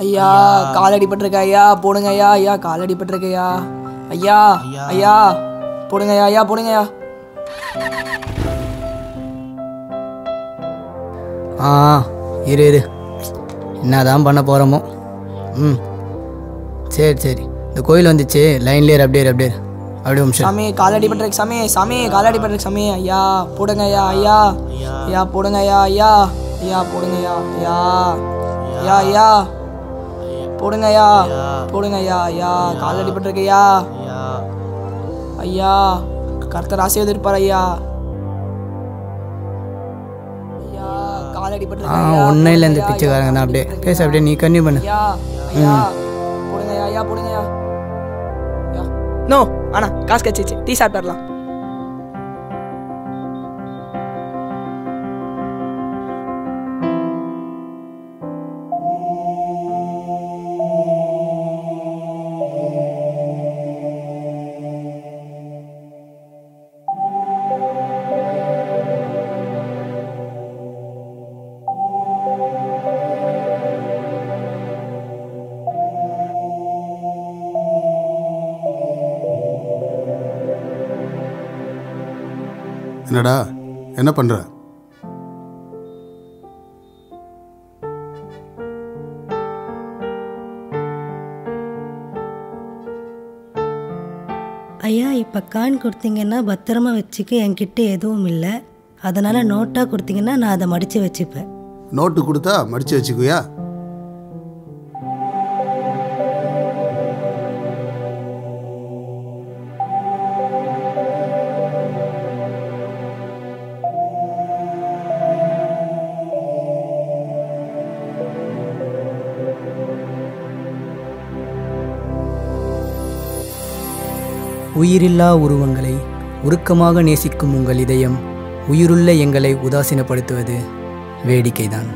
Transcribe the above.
ஐயா கால் அடிபட்டிருக்க ஐயா போடுங்க ஐயா ஐயா கால் அடிபட்டிருக்க ஐயா ஐயா ஐயா போடுங்க ஐயா ஐயா போடுங்க ஐயா இரு இரு என்னதான் பண்ண போகிறோமோ. சரி சரி இந்த கோயில் வந்துச்சு, லைன்லேயே அப்படியே சாமி கால் அடிபட்டிருக்கு சாமி சாமி கால் அடிபட்டிருக்கு சாமி ஐயா போடுங்க ஐயா ஐயா ஐயா போடுங்க ஐயா ஐயா ஐயா போடுங்க ஐயா ஐயா ஐயா ஐயா போடுங்க ஐயா போடுங்க ஐயா ஐயா கால் அடிபட்டிருக்கு ஐயா ஐயா கர்த்தர் ஆசீர்வதிப்பார் ஐயா ஐயா கால் அடிபட்டிருக்கு ஒன்றும் இல்லை இந்த பிச்சைக்காரங்க தான். அப்படியே பேச அப்படியே நீ கன்னியூ பண்ணு. ஐயா ஐயா போடுங்க ஐயா ஐயா போடுங்க ஐயா நோ அண்ணா காசு கச்சிச்சு டீ சாப்பிட்டுலாம். என்னடா என்ன பண்ற? ஐயா இப்போ காயின் கொடுத்தீங்கன்னா பத்திரமா வச்சுக்க, என்கிட்ட எதுவும் இல்லை. அதனால் நோட்டாக கொடுத்தீங்கன்னா நான் அதை மடித்து வச்சுப்பேன். நோட்டு கொடுத்தா மடித்து வச்சுக்குவியா? உயிரில்லா உருவங்களை உருக்கமாக நேசிக்கும் உங்கள் இதயம் உயிருள்ள எங்களை உதாசீனப்படுத்துவது வேடிக்கைதான்.